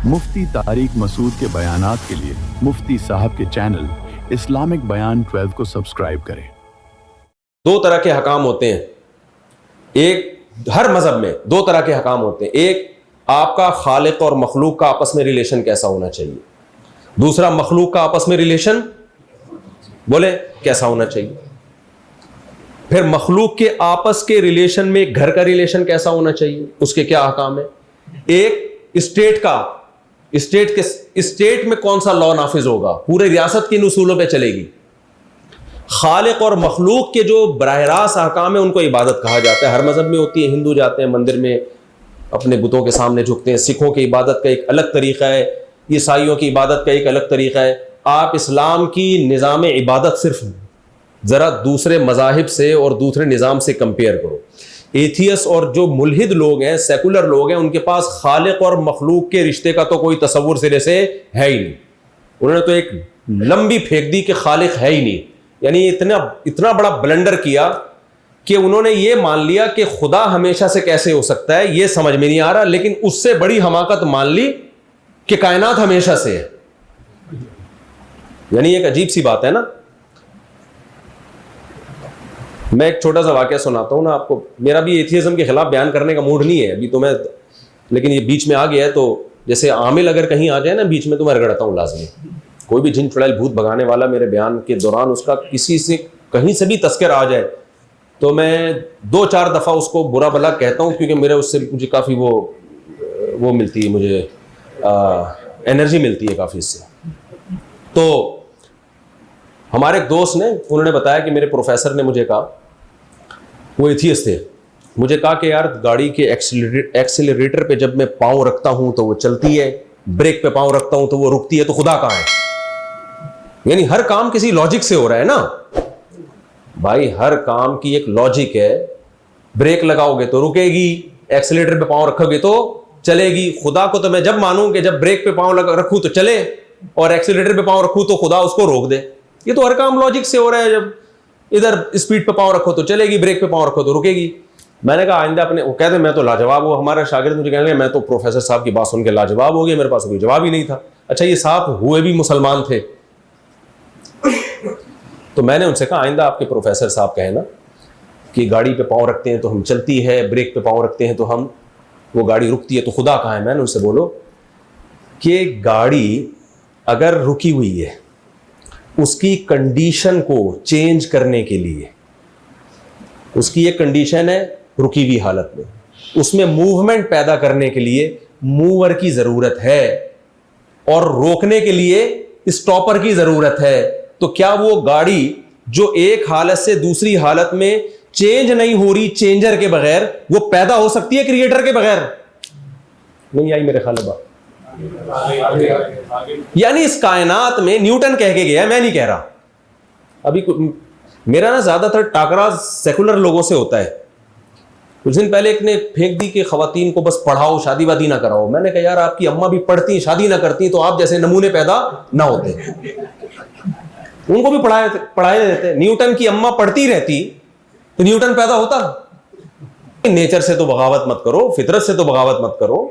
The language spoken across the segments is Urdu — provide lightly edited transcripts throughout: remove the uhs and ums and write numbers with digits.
مفتی طارق مسعود کے بیانات کے لیے مفتی صاحب کے چینل اسلامک بیان 12 کو سبسکرائب کریں۔ دو طرح کے حکام ہوتے ہیں، ایک ہر مذہب میں دو طرح کے حکام ہوتے ہیں، ایک آپ کا خالق اور مخلوق کا آپس میں ریلیشن کیسا ہونا چاہیے، دوسرا مخلوق کا آپس میں ریلیشن بولے کیسا ہونا چاہیے، پھر مخلوق کے آپس کے ریلیشن میں گھر کا ریلیشن کیسا ہونا چاہیے، اس کے کیا احکام ہے، ایک اسٹیٹ کا، اسٹیٹ میں کون سا لا نافذ ہوگا، پورے ریاست کے اصولوں پہ چلے گی، خالق اور مخلوق کے جو براہ راست احکام ہیں ان کو عبادت کہا جاتا ہے، ہر مذہب میں ہوتی ہے، ہندو جاتے ہیں مندر میں اپنے بتوں کے سامنے جھکتے ہیں، سکھوں کی عبادت کا ایک الگ طریقہ ہے، عیسائیوں کی عبادت کا ایک الگ طریقہ ہے، آپ اسلام کی نظام عبادت صرف ذرا دوسرے مذاہب سے اور دوسرے نظام سے کمپیئر کرو، ایتھیس اور جو ملحد لوگ ہیں، سیکولر لوگ ہیں، ان کے پاس خالق اور مخلوق کے رشتے کا تو کوئی تصور سرے سے ہے ہی نہیں، انہوں نے تو ایک لمبی پھینک دی کہ خالق ہے ہی نہیں، یعنی اتنا بڑا بلنڈر کیا کہ انہوں نے یہ مان لیا کہ خدا ہمیشہ سے کیسے ہو سکتا ہے یہ سمجھ میں نہیں آ رہا، لیکن اس سے بڑی حماقت مان لی کہ کائنات ہمیشہ سے ہے، یعنی ایک عجیب سی بات ہے نا۔ میں ایک چھوٹا سا واقعہ سناتا ہوں نا آپ کو، میرا بھی ایتھیزم کے خلاف بیان کرنے کا موڈ نہیں ہے ابھی تو میں، لیکن یہ بیچ میں آ گیا ہے تو جیسے عامل اگر کہیں آ جائے نا بیچ میں تو میں رگڑتا ہوں لازمی، کوئی بھی جن چڑیل بھوت بھگانے والا میرے بیان کے دوران اس کا کسی سے کہیں سے بھی تذکر آ جائے تو میں 2-4 دفعہ اس کو برا بھلا کہتا ہوں، کیونکہ میرے اس سے مجھے کافی وہ ملتی ہے، مجھے انرجی ملتی ہے کافی اس سے۔ تو ہمارے ایک دوست نے، انہوں نے بتایا کہ میرے پروفیسر نے مجھے کہا، وہ ایتھیس تھے، مجھے کہا کہ یار گاڑی کے ایکسیلریٹر پہ جب میں پاؤں رکھتا ہوں تو وہ چلتی ہے، بریک پہ پاؤں رکھتا ہوں تو وہ رکتی ہے، تو خدا کہاں ہے؟ یعنی ہر کام کسی لاجک سے ہو رہا ہے نا بھائی، ہر کام کی ایک لاجک ہے، بریک لگاؤ گے تو رکے گی، ایکسیلریٹر پہ پاؤں رکھو گے تو چلے گی، خدا کو تو میں جب مانوں کہ جب بریک پہ پاؤں رکھوں تو چلے اور ایکسیلریٹر پہ پاؤں رکھوں تو خدا اس کو روک دے، یہ تو ہر کام لاجک سے ہو رہا ہے، جب ادھر اسپیڈ پہ پاؤں رکھو تو چلے گی، بریک پہ پاؤں رکھو تو رکے گی۔ میں نے کہا آئندہ اپنے، وہ کہتے ہیں میں تو لاجواب ہوں، ہمارا شاگرد مجھے کہنے لگے میں تو پروفیسر صاحب کی بات سن کے لاجواب ہو گیا، میرے پاس کوئی جواب ہی نہیں تھا۔ اچھا یہ صاحب ہوئے بھی مسلمان تھے، تو میں نے ان سے کہا آئندہ آپ کے پروفیسر صاحب کہیں نا کہ گاڑی پہ پاؤں رکھتے ہیں تو ہم چلتی ہے، بریک پہ پاؤں رکھتے ہیں تو ہم وہ گاڑی رکتی ہے، تو خدا کہاں ہے؟ میں نے ان سے بولو کہ گاڑی اگر رکی ہوئی ہے، اس کی کنڈیشن کو چینج کرنے کے لیے، اس کی ایک کنڈیشن ہے رکی ہوئی حالت میں، اس میں موومنٹ پیدا کرنے کے لیے موور کی ضرورت ہے اور روکنے کے لیے اسٹاپر کی ضرورت ہے، تو کیا وہ گاڑی جو ایک حالت سے دوسری حالت میں چینج نہیں ہو رہی چینجر کے بغیر، وہ پیدا ہو سکتی ہے کریٹر کے بغیر؟ نہیں آئی میرے خیال میں بات۔ یعنی اس کائنات میں نیوٹن کہہ کے گیا، میں نہیں کہہ رہا، ابھی میرا نا زیادہ تر ٹاکرا سیکولر لوگوں سے ہوتا ہے۔ کچھ دن پہلے ایک نے پھینک دی کہ خواتین کو بس پڑھاؤ، شادی وادی نہ کراؤ۔ میں نے کہا یار آپ کی اماں بھی پڑھتی شادی نہ کرتی تو آپ جیسے نمونے پیدا نہ ہوتے، ان کو بھی پڑھائے دیتے۔ نیوٹن کی اماں پڑھتی رہتی تو نیوٹن پیدا ہوتا؟ نیچر سے تو بغاوت مت کرو، فطرت سے تو بغاوت مت کرو،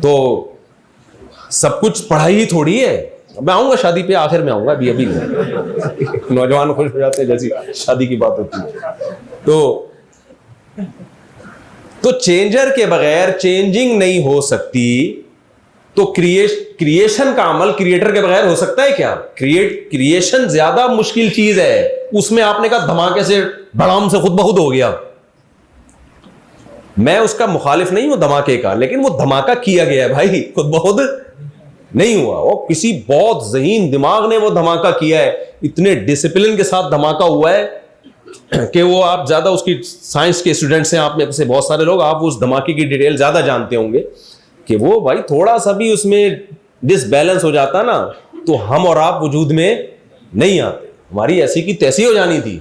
تو سب کچھ پڑھائی ہی تھوڑی ہے۔ میں آؤں گا شادی پہ، آخر میں آؤں گا، ابھی نوجوان خوش ہو جاتے ہیں جیسی شادی کی بات ہوتی ہے۔ تو چینجر کے بغیر چینجنگ نہیں ہو سکتی، تو کریشن کا عمل کریٹر کے بغیر ہو سکتا ہے کیا؟ کریشن زیادہ مشکل چیز ہے، اس میں آپ نے کہا دھماکے سے بڑام سے خود بخود ہو گیا۔ میں اس کا مخالف نہیں ہوں دھماکے کا، لیکن وہ دھماکہ کیا گیا ہے بھائی، خود بخود نہیں ہوا، وہ کسی بہت ذہین دماغ نے وہ دھماکہ کیا ہے، اتنے ڈسپلن کے ساتھ دھماکہ ہوا ہے کہ وہ آپ زیادہ اس کی سائنس کے اسٹوڈنٹس ہیں آپ میں سے بہت سارے لوگ، آپ اس دھماکے کی ڈیٹیل زیادہ جانتے ہوں گے کہ وہ بھائی تھوڑا سا بھی اس میں ڈس بیلنس ہو جاتا نا تو ہم اور آپ وجود میں نہیں آتے، ہماری ایسی کی تیسی ہو جانی تھی۔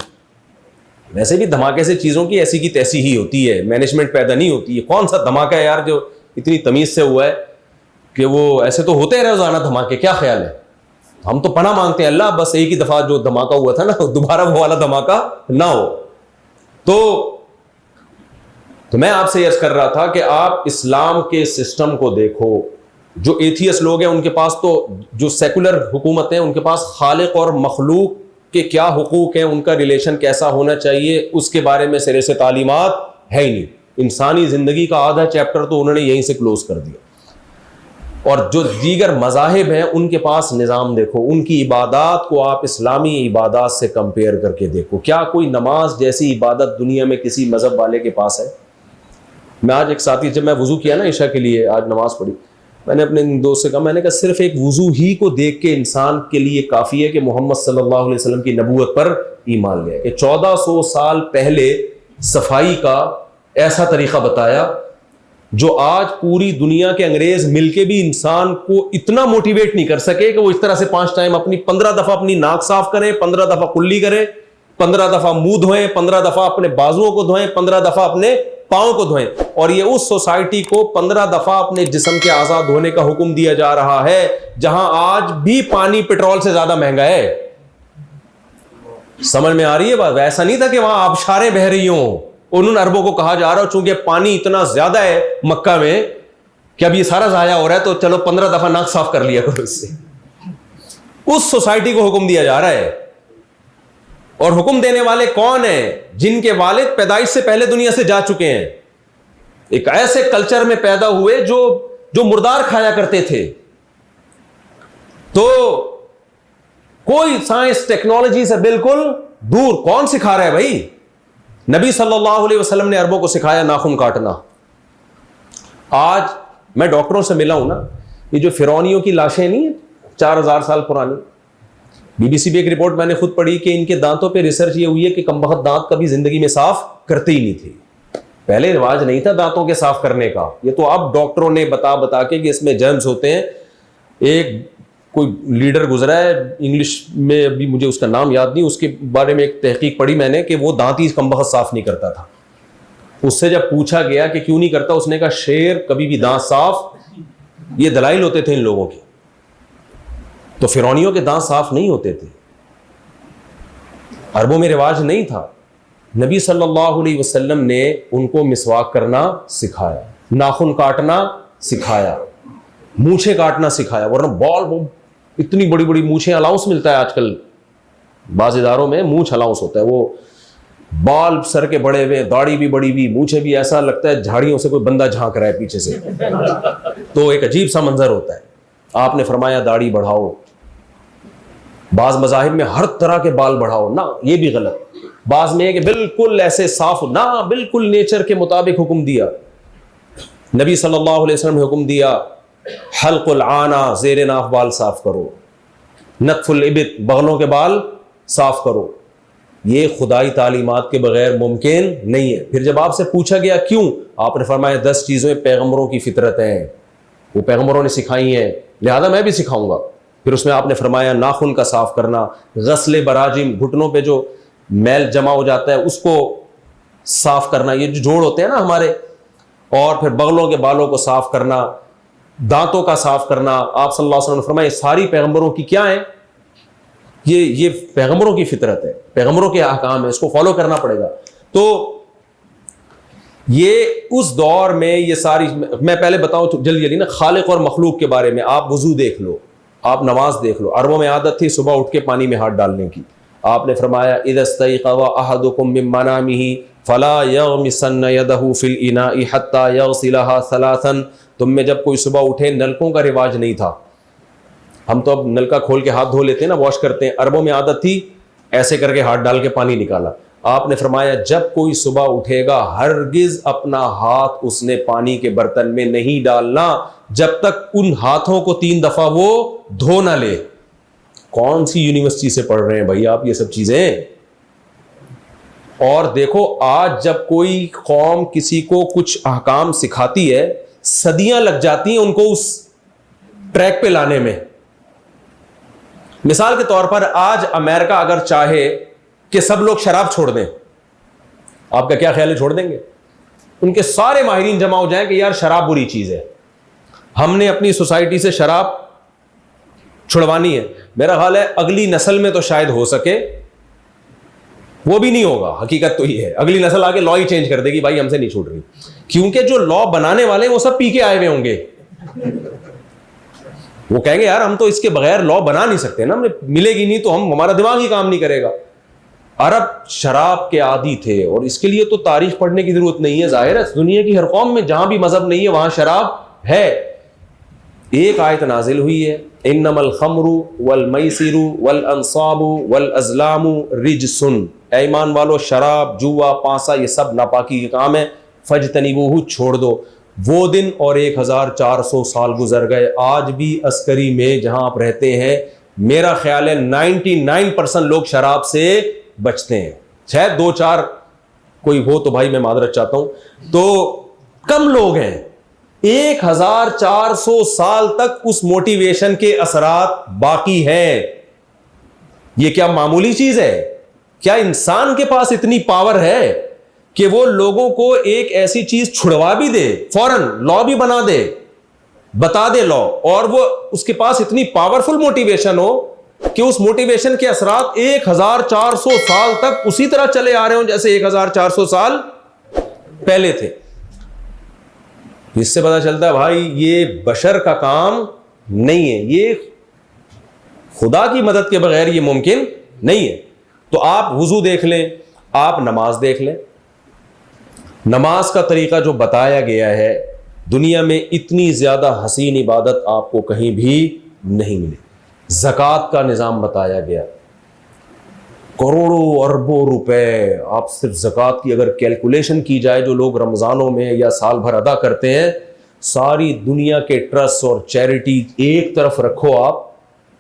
ویسے بھی دھماکے سے چیزوں کی ایسی کی تیسی ہی ہوتی ہے، مینجمنٹ پیدا نہیں ہوتی ہے۔ کون سا دھماکہ ہے یار جو اتنی تمیز سے ہوا ہے کہ وہ ایسے تو ہوتے رہے روزانہ دھماکے، کیا خیال ہے؟ ہم تو پناہ مانگتے ہیں اللہ بس ایک ہی دفعہ جو دھماکہ ہوا تھا نا دوبارہ وہ والا دھماکہ نہ ہو۔ تو میں آپ سے عرض کر رہا تھا کہ آپ اسلام کے سسٹم کو دیکھو، جو ایتھیس لوگ ہیں ان کے پاس تو جو سیکولر حکومت ہیں ان کے پاس خالق اور مخلوق کے کیا حقوق ہیں, ان کا ریلیشن کیسا ہونا چاہیے, اس کے بارے میں سرے سے تعلیمات ہے ہی نہیں. انسانی زندگی کا آدھا چیپٹر تو انہوں نے یہیں سے کلوز کر دیا. اور جو دیگر مذاہب ہیں ان کے پاس نظام دیکھو, ان کی عبادات کو آپ اسلامی عبادات سے کمپیئر کر کے دیکھو, کیا کوئی نماز جیسی عبادت دنیا میں کسی مذہب والے کے پاس ہے؟ میں آج ایک ساتھی, جب میں وضو کیا نا عشاء کے لیے, آج نماز پڑھی, میں نے اپنے دوست سے کہا, میں نے کہا صرف ایک وضو ہی کو دیکھ کے انسان کے لیے کافی ہے کہ محمد صلی اللہ علیہ وسلم کی نبوت پر ایمان لے, کہ 1400 سال پہلے صفائی کا ایسا طریقہ بتایا جو آج پوری دنیا کے انگریز مل کے بھی انسان کو اتنا موٹیویٹ نہیں کر سکے کہ وہ اس طرح سے 5 ٹائم 15 دفعہ اپنی ناک صاف کریں, 15 دفعہ کلی کریں, 15 دفعہ منہ دھوئیں, 15 دفعہ اپنے بازوؤں کو دھوئیں, 15 دفعہ اپنے پاؤں کو دھوئیں. اور یہ اس سوسائٹی کو 15 دفعہ اپنے جسم کے اعضاء دھونے کا حکم دیا جا رہا ہے جہاں آج بھی پانی پیٹرول سے زیادہ مہنگا ہے. سمجھ میں آ رہی ہے بات؟ ایسا نہیں تھا کہ وہاں آبشاریں بہ رہی ہوں, ان اربوں کو کہا جا رہا ہو چونکہ پانی اتنا زیادہ ہے مکہ میں کہ اب یہ سارا ضائع ہو رہا ہے تو چلو 15 دفعہ ناک صاف کر لیا کرو اس سے. اس سوسائٹی کو حکم دیا جا رہا ہے. اور حکم دینے والے کون ہیں؟ جن کے والد پیدائش سے پہلے دنیا سے جا چکے ہیں, ایک ایسے کلچر میں پیدا ہوئے جو مردار کھایا کرتے تھے. تو کوئی سائنس ٹیکنالوجی سے بالکل دور. کون سکھا رہا ہے بھائی؟ نبی صلی اللہ علیہ وسلم نے عربوں کو سکھایا ناخن کاٹنا. آج میں ڈاکٹروں سے ملا ہوں نا, یہ جو فرعونیوں کی لاشیں نہیں ہیں 4000 سال پرانی, BBC بھی ایک رپورٹ میں نے خود پڑھی کہ ان کے دانتوں پہ ریسرچ یہ ہوئی ہے کہ کمبخت دانت کبھی زندگی میں صاف کرتے ہی نہیں تھے. پہلے رواج نہیں تھا دانتوں کے صاف کرنے کا, یہ تو اب ڈاکٹروں نے بتا کے کہ اس میں جرمز ہوتے ہیں. ایک کوئی لیڈر گزرا ہے انگلش میں, ابھی مجھے اس کا نام یاد نہیں, اس کے بارے میں ایک تحقیق پڑھی میں نے کہ وہ دانت ہی کمبخت صاف نہیں کرتا تھا. اس سے جب پوچھا گیا کہ کیوں نہیں کرتا, اس نے کہا شیر کبھی بھی دانت صاف, یہ دلائل ہوتے تھے ان لوگوں کے. تو فرعونیوں کے دانت صاف نہیں ہوتے تھے, عربوں میں رواج نہیں تھا. نبی صلی اللہ علیہ وسلم نے ان کو مسواک کرنا سکھایا, ناخن کاٹنا سکھایا, مونچھیں کاٹنا سکھایا. ورنہ بال اتنی بڑی بڑی مونچھیں, الاؤنس ملتا ہے آج کل بعض اداروں میں, مونچھ الاؤنس ہوتا ہے, وہ بال سر کے بڑے ہوئے, داڑھی بھی بڑی ہوئی, مونچھیں بھی, ایسا لگتا ہے جھاڑیوں سے کوئی بندہ جھانک رہا ہے پیچھے سے. تو ایک عجیب سا منظر ہوتا ہے. آپ نے فرمایا داڑھی بڑھاؤ. بعض مذاہب میں ہر طرح کے بال بڑھاؤ, نہ یہ بھی غلط. بعض میں ہے کہ بالکل ایسے صاف, نہ بالکل نیچر کے مطابق حکم دیا. نبی صلی اللہ علیہ وسلم نے حکم دیا حلق العانہ, زیر ناف بال صاف کرو, نتف الابط, بغلوں کے بال صاف کرو. یہ خدائی تعلیمات کے بغیر ممکن نہیں ہے. پھر جب آپ سے پوچھا گیا کیوں, آپ نے فرمایا 10 چیزیں پیغمبروں کی فطرت ہیں, وہ پیغمبروں نے سکھائی ہیں, لہذا میں بھی سکھاؤں گا. پھر اس میں آپ نے فرمایا ناخن کا صاف کرنا, غسل براجم, گھٹنوں پہ جو میل جمع ہو جاتا ہے اس کو صاف کرنا, یہ جو جوڑ ہوتے ہیں نا ہمارے, اور پھر بغلوں کے بالوں کو صاف کرنا, دانتوں کا صاف کرنا. آپ صلی اللہ علیہ وسلم نے فرمایا ساری پیغمبروں کی کیا ہیں, یہ پیغمبروں کی فطرت ہے, پیغمبروں کے احکام ہے, اس کو فالو کرنا پڑے گا. تو یہ اس دور میں یہ ساری, میں پہلے بتاؤں جلدی نا خالق اور مخلوق کے بارے میں. آپ وضو دیکھ لو, آپ نماز دیکھ لو. عربوں میں عادت تھی صبح اٹھ کے پانی میں ہاتھ ڈالنے کی. آپ نے فرمایا اذا استيقظ احدكم من منامه فلا يغمسن يده في الاناء حتى يغسلها ثلاثا. تم میں جب کوئی صبح اٹھے, نلکوں کا رواج نہیں تھا, ہم تو اب نلکا کھول کے ہاتھ دھو لیتے ہیں نا, واش کرتے ہیں. عربوں میں عادت تھی ایسے کر کے ہاتھ ڈال کے پانی نکالا. آپ نے فرمایا جب کوئی صبح اٹھے گا ہرگز اپنا ہاتھ اس نے پانی کے برتن میں نہیں ڈالنا جب تک ان ہاتھوں کو 3 دفعہ وہ دھو نہ لے. کون سی یونیورسٹی سے پڑھ رہے ہیں بھائی آپ یہ سب چیزیں؟ اور دیکھو آج جب کوئی قوم کسی کو کچھ احکام سکھاتی ہے, صدیاں لگ جاتی ہیں ان کو اس ٹریک پہ لانے میں. مثال کے طور پر آج امریکہ اگر چاہے کہ سب لوگ شراب چھوڑ دیں, آپ کا کیا خیال ہے, چھوڑ دیں گے؟ ان کے سارے ماہرین جمع ہو جائیں کہ یار شراب بری چیز ہے, ہم نے اپنی سوسائٹی سے شراب چھڑوانی ہے. میرا خیال ہے اگلی نسل میں تو شاید ہو سکے, وہ بھی نہیں ہوگا. حقیقت تو یہ ہے اگلی نسل آگے لا ہی چینج کر دے گی, بھائی ہم سے نہیں چھوٹ رہی, کیونکہ جو لا بنانے والے ہیں وہ سب پی کے آئے ہوئے ہوں گے. وہ کہیں گے یار ہم تو اس کے بغیر لا بنا نہیں سکتے نا, ہمیں ملے گی نہیں تو ہمارا دماغ ہی کام نہیں کرے گا. عرب شراب کے عادی تھے, اور اس کے لیے تو تاریخ پڑھنے کی ضرورت نہیں ہے, ظاہر ہے دنیا کی ہر قوم میں جہاں بھی مذہب نہیں ہے وہاں شراب ہے. ایک آیت نازل ہوئی ہے, انما الخمر والمیسر والانصاب والازلام رجس, اے ایمان والو شراب, جوا, پانسا یہ سب ناپاکی کے کام ہے, فاجتنبوہ چھوڑ دو. وہ دن اور 1400 سال گزر گئے, آج بھی عسکری میں جہاں آپ رہتے ہیں میرا خیال ہے 99% لوگ شراب سے بچتے ہیں, شاید 2-4 کوئی ہو تو بھائی میں معذرت چاہتا ہوں, تو کم لوگ ہیں. 1400 سال تک اس موٹیویشن کے اثرات باقی ہیں. یہ کیا معمولی چیز ہے؟ کیا انسان کے پاس اتنی پاور ہے کہ وہ لوگوں کو ایک ایسی چیز چھڑوا بھی دے, فوراً لا بھی بنا دے, بتا دے لا, اور وہ اس کے پاس اتنی پاورفل موٹیویشن ہو کہ اس موٹیویشن کے اثرات 1400 سال تک اسی طرح چلے آ رہے ہوں جیسے 1400 سال پہلے تھے؟ اس سے پتا چلتا ہے بھائی یہ بشر کا کام نہیں ہے, یہ خدا کی مدد کے بغیر یہ ممکن نہیں ہے. تو آپ وضو دیکھ لیں, آپ نماز دیکھ لیں, نماز کا طریقہ جو بتایا گیا ہے, دنیا میں اتنی زیادہ حسین عبادت آپ کو کہیں بھی نہیں ملے. زکوٰۃ کا نظام بتایا گیا, کروڑوں اربوں روپے آپ صرف زکوٰۃ کی اگر کیلکولیشن کی جائے, جو لوگ رمضانوں میں یا سال بھر ادا کرتے ہیں, ساری دنیا کے ٹرسٹ اور چیریٹی ایک طرف رکھو آپ,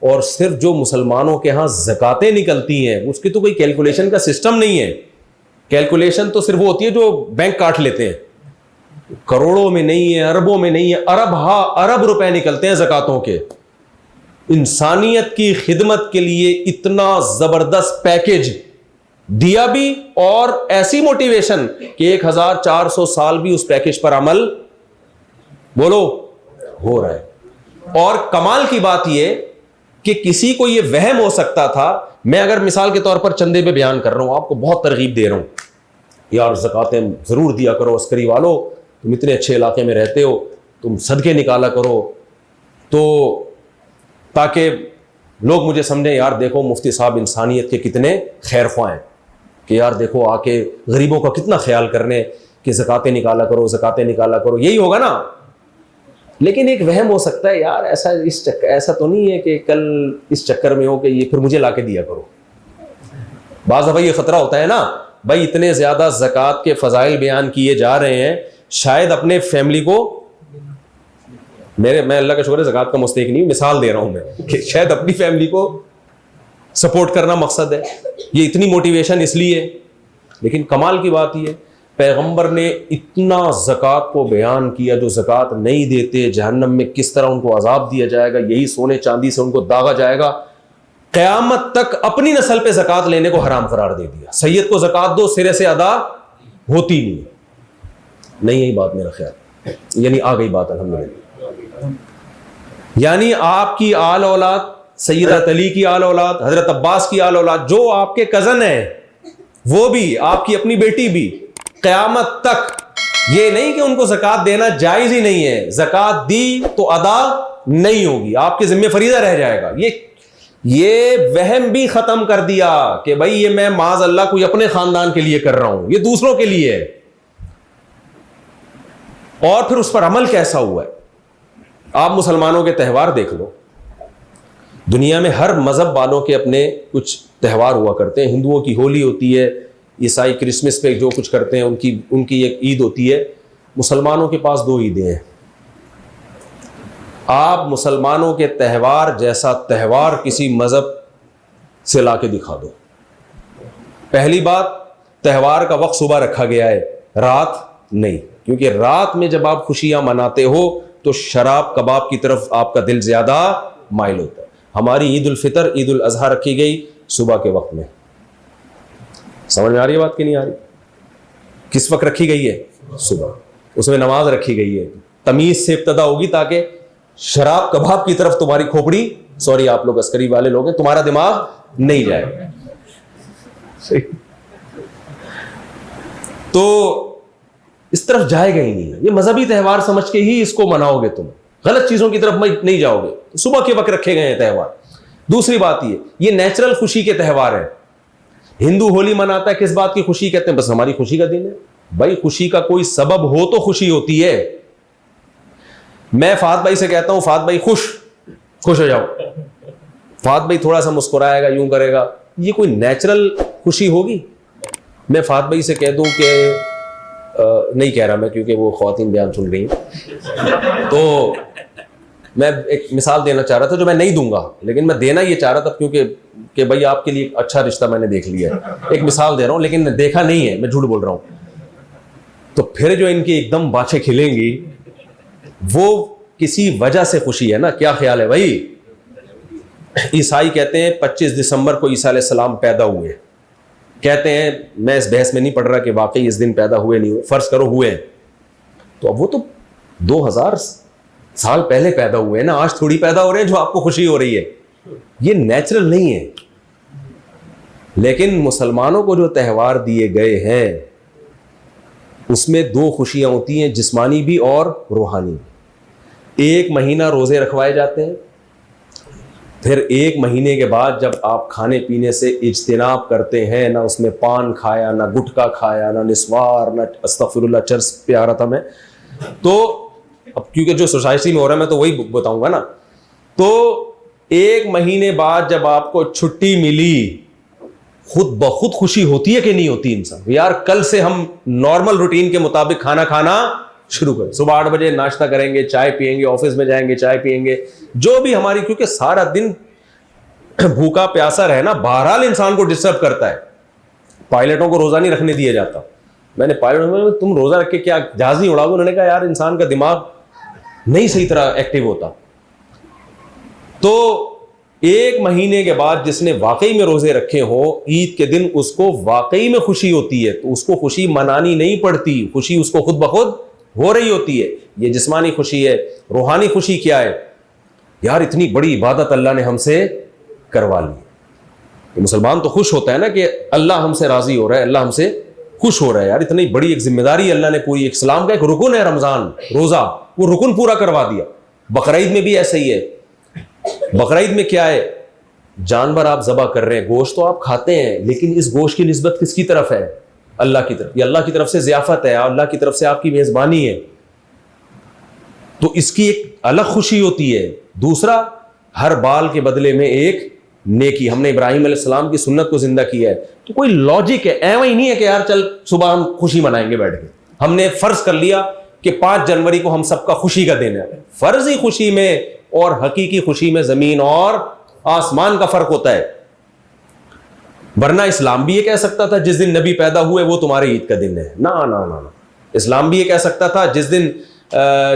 اور صرف جو مسلمانوں کے ہاں زکاتیں نکلتی ہیں اس کی تو کوئی کیلکولیشن کا سسٹم نہیں ہے. کیلکولیشن تو صرف وہ ہوتی ہے جو بینک کاٹ لیتے ہیں, کروڑوں میں نہیں ہے, اربوں میں نہیں ہے, ارب روپے نکلتے ہیں زکاتوں کے. انسانیت کی خدمت کے لیے اتنا زبردست پیکج دیا بھی, اور ایسی موٹیویشن کہ 1400 سال بھی اس پیکج پر عمل بولو ہو رہا ہے. اور کمال کی بات یہ کہ کسی کو یہ وہم ہو سکتا تھا, میں اگر مثال کے طور پر چندے پہ بیان کر رہا ہوں, آپ کو بہت ترغیب دے رہا ہوں, یار زکاتیں ضرور دیا کرو, عسکری والو تم اتنے اچھے علاقے میں رہتے ہو, تم صدقے نکالا کرو, تو تاکہ لوگ مجھے سمجھیں یار دیکھو مفتی صاحب انسانیت کے کتنے خیر خواہ ہیں, کہ یار دیکھو آ کے غریبوں کا کتنا خیال کرنے, کہ زکاتیں نکالا کرو, زکاتیں نکالا کرو, یہی ہوگا نا. لیکن ایک وہم ہو سکتا ہے یار ایسا تو نہیں ہے کہ کل اس چکر میں ہو کہ یہ پھر مجھے لا کے دیا کرو. بعض دفعہ یہ خطرہ ہوتا ہے نا بھائی, اتنے زیادہ زکوٰۃ کے فضائل بیان کیے جا رہے ہیں, شاید اپنے فیملی کو, میں اللہ کا شکر ہے زکوٰۃ کا مستحق نہیں ہوں, مثال دے رہا ہوں میں, کہ شاید اپنی فیملی کو سپورٹ کرنا مقصد ہے, یہ اتنی موٹیویشن اس لیے. لیکن کمال کی بات یہ, پیغمبر نے اتنا زکوٰۃ کو بیان کیا, جو زکوٰۃ نہیں دیتے جہنم میں کس طرح ان کو عذاب دیا جائے گا, یہی سونے چاندی سے ان کو داغا جائے گا. قیامت تک اپنی نسل پہ زکوٰۃ لینے کو حرام قرار دے دیا. سید کو زکوٰۃ دو, سرے سے ادا ہوتی نہیں. یہی بات میرا خیال, یعنی آ گئی بات الحمدللہ. یعنی آپ کی آل اولاد, سیدہ علی کی آل اولاد, حضرت عباس کی آل اولاد, جو آپ کے کزن ہیں وہ بھی, آپ کی اپنی بیٹی بھی, قیامت تک یہ نہیں کہ ان کو زکوٰۃ دینا جائز ہی نہیں ہے, زکوٰۃ دی تو ادا نہیں ہوگی, آپ کے ذمہ فریضہ رہ جائے گا. یہ وہم بھی ختم کر دیا کہ بھائی یہ میں معاذ اللہ کوئی اپنے خاندان کے لیے کر رہا ہوں, یہ دوسروں کے لیے ہے. اور پھر اس پر عمل کیسا ہوا ہے. آپ مسلمانوں کے تہوار دیکھ لو, دنیا میں ہر مذہب والوں کے اپنے کچھ تہوار ہوا کرتے ہیں. ہندوؤں کی ہولی ہوتی ہے, عیسائی کرسمس پہ جو کچھ کرتے ہیں ان کی ایک عید ہوتی ہے. مسلمانوں کے پاس 2 عیدیں ہیں. آپ مسلمانوں کے تہوار جیسا تہوار کسی مذہب سے لا کے دکھا دو. پہلی بات, تہوار کا وقت صبح رکھا گیا ہے, رات نہیں, کیونکہ رات میں جب آپ خوشیاں مناتے ہو تو شراب کباب کی طرف آپ کا دل زیادہ مائل ہوتا ہے. ہماری عید الفطر, عید الاضحیٰ رکھی گئی صبح کے وقت میں. سمجھ میں آ رہی ہے بات کہ نہیں آ رہی؟ کس وقت رکھی گئی ہے؟ صبح. اس میں نماز رکھی گئی ہے, تمیز سے ابتدا ہوگی تاکہ شراب کباب کی طرف تمہاری کھوپڑی, سوری آپ لوگ عسکری والے لوگ ہیں, تمہارا دماغ نہیں جائے. تو اس طرف جائے گا ہی نہیں. یہ مذہبی تہوار سمجھ کے ہی اس کو مناؤ گے تم. غلط چیزوں کی طرف نہیں جاؤ گے. صبح کے وقت رکھے گئے ہیں تہوار. دوسری بات یہ نیچرل خوشی کے تہوار ہیں. ہندو ہولی مناتا ہے, کس بات کی خوشی کہتے ہیں؟ بس ہماری خوشی کا دن ہے. بھائی خوشی کا کوئی سبب ہو تو خوشی ہوتی ہے. میں فہد بھائی سے کہتا ہوں فہد بھائی خوش ہو جاؤ, فہد بھائی تھوڑا سا مسکرائے گا, یوں کرے گا, یہ کوئی نیچرل خوشی ہوگی؟ میں فہد بھائی سے کہہ دوں کہ نہیں کہہ رہا میں, کیونکہ وہ خواتین بیان سن رہی ہیں, تو میں ایک مثال دینا چاہ رہا تھا جو میں نہیں دوں گا, لیکن میں دینا یہ چاہ رہا تھا کیونکہ کہ بھائی آپ کے لیے ایک اچھا رشتہ میں نے دیکھ لیا ہے. ایک مثال دے رہا ہوں, لیکن دیکھا نہیں ہے, میں جھوٹ بول رہا ہوں. تو پھر جو ان کی ایک دم باچھیں کھلیں گی وہ کسی وجہ سے خوشی ہے نا. کیا خیال ہے بھائی؟ عیسائی کہتے ہیں 25 دسمبر کو عیسیٰ علیہ السلام پیدا ہوئے. کہتے ہیں, میں اس بحث میں نہیں پڑھ رہا کہ واقعی اس دن پیدا ہوئے نہیں ہوئے, فرض کرو ہوئے, تو اب وہ تو 2000 سال پہلے پیدا ہوئے ہیں نا, آج تھوڑی پیدا ہو رہے ہیں جو آپ کو خوشی ہو رہی ہے. یہ نیچرل نہیں ہے. لیکن مسلمانوں کو جو تہوار دیے گئے ہیں اس میں 2 خوشیاں ہوتی ہیں, جسمانی بھی اور روحانی. 1 مہینہ روزے رکھوائے جاتے ہیں, پھر 1 مہینے کے بعد جب آپ کھانے پینے سے اجتناب کرتے ہیں, نہ اس میں پان کھایا, نہ گٹکا کھایا, نہ نسوار, نہ استغفر اللہ چرس پہ آ رہا تھا میں, تو اب کیونکہ جو سوسائٹی میں ہو رہا ہے میں تو وہی بتاؤں گا نا. تو 1 مہینے بعد جب آپ کو چھٹی ملی, خود بخود خوشی ہوتی ہے کہ نہیں ہوتی انسان؟ یار کل سے ہم نارمل روٹین کے مطابق کھانا کھانا شروع کریں, صبح 8 بجے ناشتہ کریں گے, چائے پیئیں گے, آفس میں جائیں گے, چائے پیئیں گے, جو بھی ہماری, کیونکہ سارا دن بھوکا پیاسا رہنا بہرحال انسان کو ڈسٹرب کرتا ہے. پائلٹوں کو روزہ نہیں رکھنے دیا جاتا. میں نے پائلٹوں میں, تم روزہ رکھ کے کیا جہاز نہیں اڑاؤ گے؟ انہوں نے کہا یار انسان کا دماغ نہیں صحیح طرح ایکٹیو ہوتا. تو 1 مہینے کے بعد جس نے واقعی میں روزے رکھے ہوں, عید کے دن اس کو واقعی میں خوشی ہوتی ہے, تو اس کو خوشی منانی نہیں پڑتی, خوشی اس کو خود بخود ہو رہی ہوتی ہے. یہ جسمانی خوشی ہے. روحانی خوشی کیا ہے؟ یار اتنی بڑی عبادت اللہ نے ہم سے کروا لی. تو مسلمان تو خوش ہوتا ہے نا کہ اللہ ہم سے راضی ہو رہا ہے, اللہ ہم سے خوش ہو رہا ہے. یار اتنی بڑی ایک ذمہ داری اللہ نے پوری, اسلام کا ایک رکن ہے رمضان, روزہ, وہ رکن پورا کروا دیا. بقرعید میں بھی ایسا ہی ہے. بقرعید میں کیا ہے؟ جانور آپ ذبح کر رہے ہیں, گوشت تو آپ کھاتے ہیں, لیکن اس گوشت کی نسبت کس کی طرف ہے؟ اللہ کی طرف. یہ اللہ کی طرف سے ضیافت ہے, اللہ کی طرف سے آپ کی میزبانی ہے, تو اس کی ایک الگ خوشی ہوتی ہے. دوسرا, ہر بال کے بدلے میں ایک نیکی. ہم نے ابراہیم علیہ السلام کی سنت کو زندہ کیا ہے. تو کوئی لاجک ہے, ایویں ہی نہیں ہے کہ یار چل صبح ہم خوشی منائیں گے بیٹھ کے. ہم نے فرض کر لیا کہ 5 جنوری کو ہم سب کا خوشی کا دن ہے. فرضی خوشی میں اور حقیقی خوشی میں زمین اور آسمان کا فرق ہوتا ہے. ورنہ اسلام بھی یہ کہہ سکتا تھا جس دن نبی پیدا ہوئے وہ تمہارے عید کا دن ہے. نا. اسلام بھی یہ کہہ سکتا تھا جس دن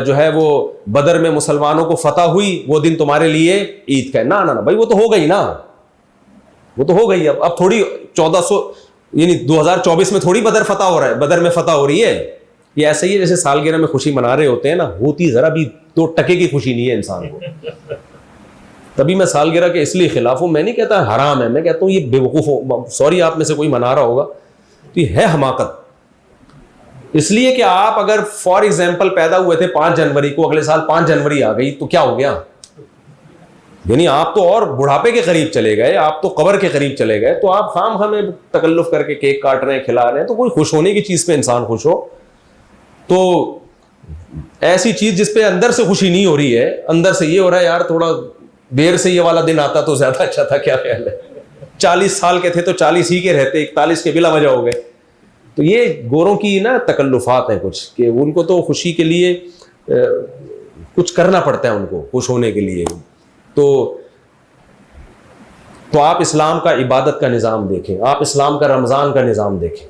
جو ہے وہ بدر میں مسلمانوں کو فتح ہوئی وہ دن تمہارے لیے عید کا ہے. نا بھائی, وہ تو ہو گئی نا, وہ تو ہو گئی. اب تھوڑی 1400 یعنی 2024 میں تھوڑی بدر فتح ہو رہا ہے, بدر میں فتح ہو رہی ہے. یہ ایسا ہی ہے جیسے سالگرہ میں خوشی منا رہے ہوتے ہیں نا, ہوتی ذرا بھی 2 ٹکے کی خوشی نہیں ہے انسان کو. تبھی میں سالگرہ کے اس لیے خلاف ہوں. میں نہیں کہتا حرام ہے, میں کہتا ہوں یہ بے وقوف, سوری آپ میں سے کوئی منا رہا ہوگا تو یہ ہے حماقت. اس لیے کہ آپ اگر فار ایگزامپل پیدا ہوئے تھے 5 جنوری کو, اگلے سال 5 جنوری آ گئی تو کیا ہو گیا؟ یعنی آپ تو اور بڑھاپے کے قریب چلے گئے, آپ تو قبر کے قریب چلے گئے. تو آپ خام ہمیں تکلف کر کے کیک کاٹ رہے ہیں, کھلا رہے ہیں. تو کوئی خوش ہونے کی چیز پہ انسان خوش ہو. تو ایسی چیز جس پہ اندر سے خوشی نہیں ہو رہی ہے, اندر سے یہ ہو رہا ہے یار تھوڑا دیر سے یہ والا دن آتا تو زیادہ اچھا تھا. کیا خیال ہے؟ 40 سال کے تھے تو 40 ہی کے رہتے, 41 کے بلا وجہ ہو گئے. تو یہ گوروں کی نا تکلفات ہیں کچھ, کہ ان کو تو خوشی کے لیے کچھ کرنا پڑتا ہے ان کو خوش ہونے کے لیے. تو آپ اسلام کا عبادت کا نظام دیکھیں, آپ اسلام کا رمضان کا نظام دیکھیں.